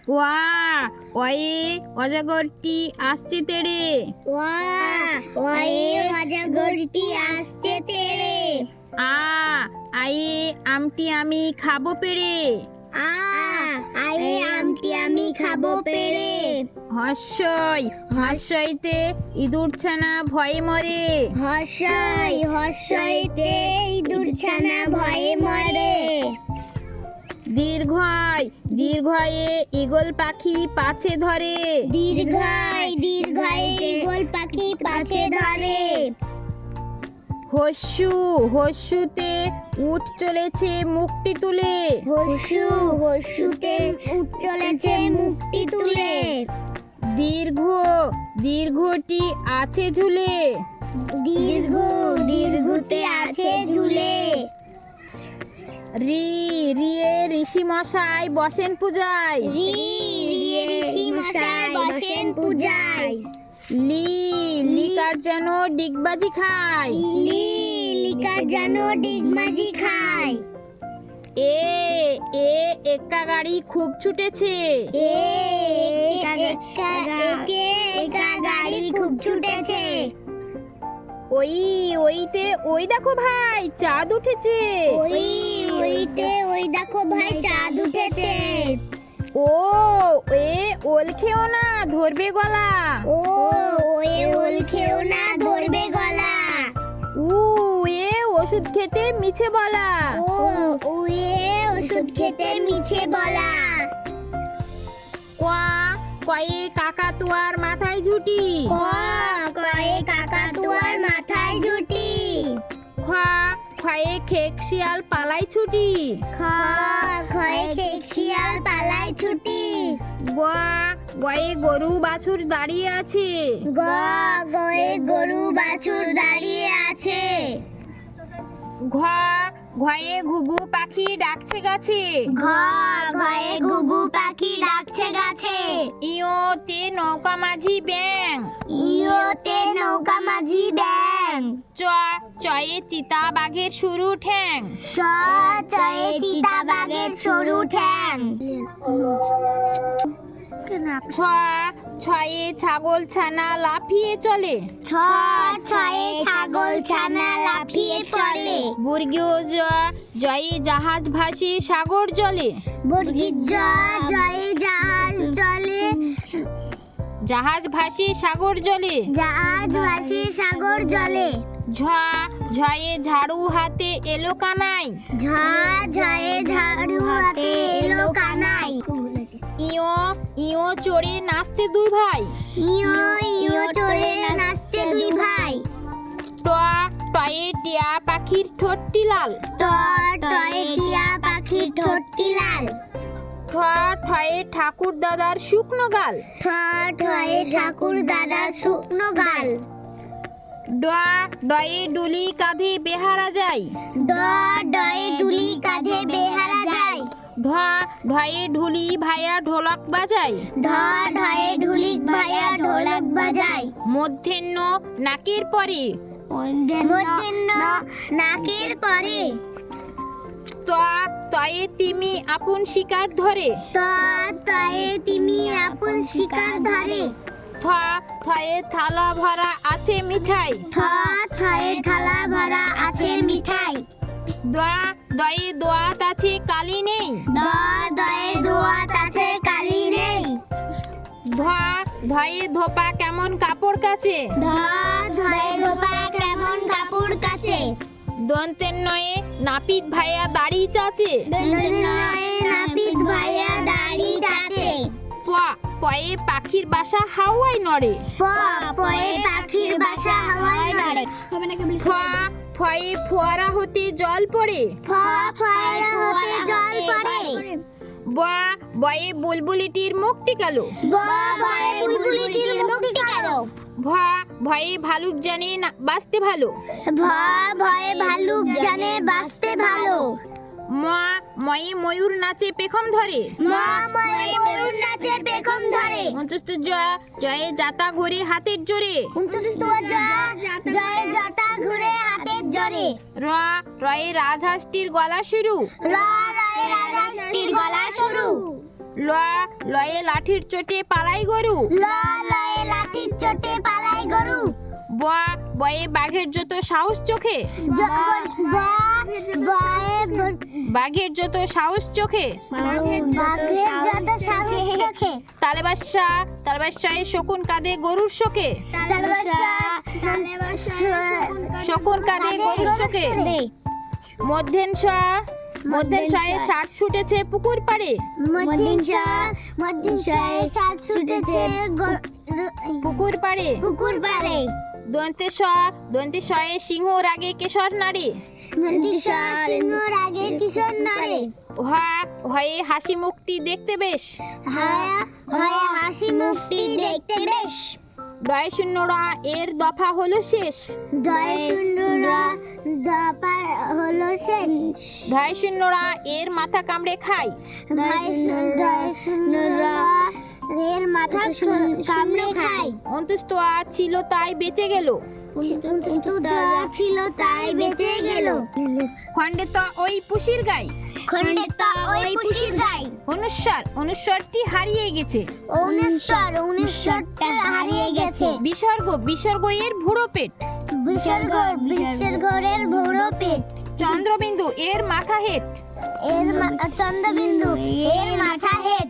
ওয়া ওয়ে অজগরটি আসছে তেড়ে। ওয়া ওয়ে অজগরটি আসছে তেড়ে। আয়ে আমটি আমি খাবো পেড়ে। আয়ে আমটি আমি খাবো পেড়ে। হর্ষইতে ইঁদুর ছানা ভয়ে মরে। হর্ষইতে ইঁদুর ছানা ভয়ে মরে। দীর্ঘয়ে ঈগল পাখি পাছে ধরে। দীর্ঘয়ে ঈগল পাখি পাছে ধরে। হস্যুতে উঠ চলেছে মুখটি তুলে। হস্যুতে উঠ চলেছে মুখটি তুলে। দীর্ঘটি আছে ঝুলে। দীর্ঘতে আছে ঝুলে। রিয়ে ঋষি মশাই বসেন পূজায়। ঋষি মশাই বসেন পূজায়। লিকার যেন ডিগবাজি খায়। লিকার যেন ডিগবাজি খায়। একা গাড়ি খুব ছুটেছে। একা গাড়ি খুব ছুটেছে। ওই দেখো ভাই চাঁদ উঠেছে। ওই দেখো ভাই চাঁদ উঠেছে। ওল খেও না ধরবে গলা। ওল খেও না ধরবে গলা। ওষুধ খেতে মিছে বলা। ওষুধ খেতে মিছে বলা। কয়ে কাকাতুয়ার মাথায় ঝুটি। কয়ে কাকাতুয়ার মাথায় ঝুটি। খয়ে খেক শিয়াল পালাই ছুটি। খয়ে খেক শিয়াল পালাই ছুটি। গয়ে গরু বাছুর দাঁড়িয়ে আছে। গয়ে গরু বাছুর দাঁড়িয়ে আছে। ঘয়ে ঘুঘু পাখি ডাকছে গাছে। ঘয়ে ঘুঘু পাখি ডাকছে গাছে। ইয়োতে নৌকা মাঝি ব্যাং। ইয়োতে নৌকা মাঝি ব্যাং। চয়ে চিতা বাঘের সরু ঠ্যাং। চয়ে চিতা বাঘের সরু ঠ্যাং। ছয়ে ছাগল ছানা লাফিয়ে চলে। ছয়ে ছাগল ছানা লাফিয়ে চলে। জয়ে জাহাজ ভাসে সাগর জলে। জয়ে জাহাজ চলে। জাহাজ ভাসে সাগর জলে। জাহাজ ভাসে সাগর জলে। ঝয়ে ঝাড়ু হাতে এলো কানাই। ঝয়ে ঝাড়ু হাতে এলো কানাই। ইয়ো চড়ে নাচছে দুই ভাই। ইয়ো চড়ে নাচছে দুই ভাই। টয়ে টিয়া পাখির ঠোঁটটি লাল। টয়ে টিয়া পাখির ঠোঁটটি লাল। ঠয়ে ঠাকুর দাদার শুকনো গাল। ঠয়ে ঠাকুর দাদার শুকনো গাল। ডয়ে ডুলি কাঁধে বেহারা যায়। ডয়ে ডুলি কাঁধে বেহারা যায়। ঢয়ে ঢুলি ভাইয়া ঢোলক বাজায়। ঢয়ে ঢুলি ভাইয়া ঢোলক বাজায়। মধ্যাহ্ন নাকের পরে। মধ্যাহ্ন নাকের পরে। তয়ে তিমি আপন শিকার ধরে। তয়ে তিমি আপন শিকার ধরে। থয়ে থালা ভরা আছে মিঠাই। থয়ে থালা ভরা আছে মিঠাই। দয়ে দোয়াত আছে কালি নেই। দয়ে দোয়াত আছে কালি নেই। ধয়ে ধোপা কেমন কাপড় কাছে। ধয়ে ধোপা কেমন কাপড় কাছে। দন্তের নয়ে নাপিত ভাইয়া দাড়ি চাচে। নাপিত ভাইয়া দাড়ি চাচে। পয়ে পাখির বাসা হাওয়ায় নড়ে। পয়ে পাখির বাসা হাওয়ায় নড়ে। ফয়ে ফোয়ারা হতে জল পড়ে। ফোয়ারা হতে জল পড়ে। বয়ে বুলবুলিটির মুখটি কালো। বয়ে বুলবুলিটির মুখটি কালো। ভয়ে ভালুক জানে বাঁচতে ভালো। ভয়ে ভালুক জানে বাঁচতে ভালো। ময়ে ময়ূর নাচে পেখম ধরে। ময়ূর নাচে পেখম ধরে। জয়ে জাতা ঘুরে হাতের জোরে। জয়ে জাতা ঘুরে হাতের জোরে। রয়ে রাজহাঁসটির গলা শুরু। রয়ে রাজহাঁসটির গলা শুরু। ল লয়ে লাঠির চোটে পালাই গরু। ল লয়ে লাঠির চোটে পালায় গরু। ব বয়ে বাঘের যত সাহস চোখে। বাঘের যত সাহস চোখে। বাঘের যত সাহস চোখে। তালবাসায় শকুন কাঁদে গরুর শোকে। শকুন কাঁদে গরুর শোকে। মধ্যেনশয়ে ষাট ছুটেছে পুকুর পাড়ে। পুকুর পাড়ে। পুকুর পাড়ে। দন্তেশয়ে সিংহ রাগে কেশর নাড়ে। সিংহর আগে কিশোর নড়ে। হয়ে হাসি মুখটি দেখতে বেশ। হয়ে হাসি মুখটি দেখতে বেশ। ডয় শূন্যরা এর দফা হলো শেষ। দয় শূন্যরা দফা হলো শেষ। ঢয় শূন্যরা এর মাথা কামড়ে খায়। দয় শূন্যরা এর মাথা কামড়ে খায়। অন্তুস্তয়া ছিল তাই বেঁচে গেল। ছিল তাই বেঁচে গেল। খণ্ডে তো ওই পুষির গাই। খণ্ডে তো ওই পুষির গাই। অনুস্বরটি হারিয়ে গেছে। অনুস্বরটা হারিয়ে গেছে। বিসর্গ এর ভুড়ো পেট। বিসর্গের ভৌড় পেট। চন্দ্রবিন্দু এর মাথা হেট। চন্দ্রবিন্দু এর মাথা হেট।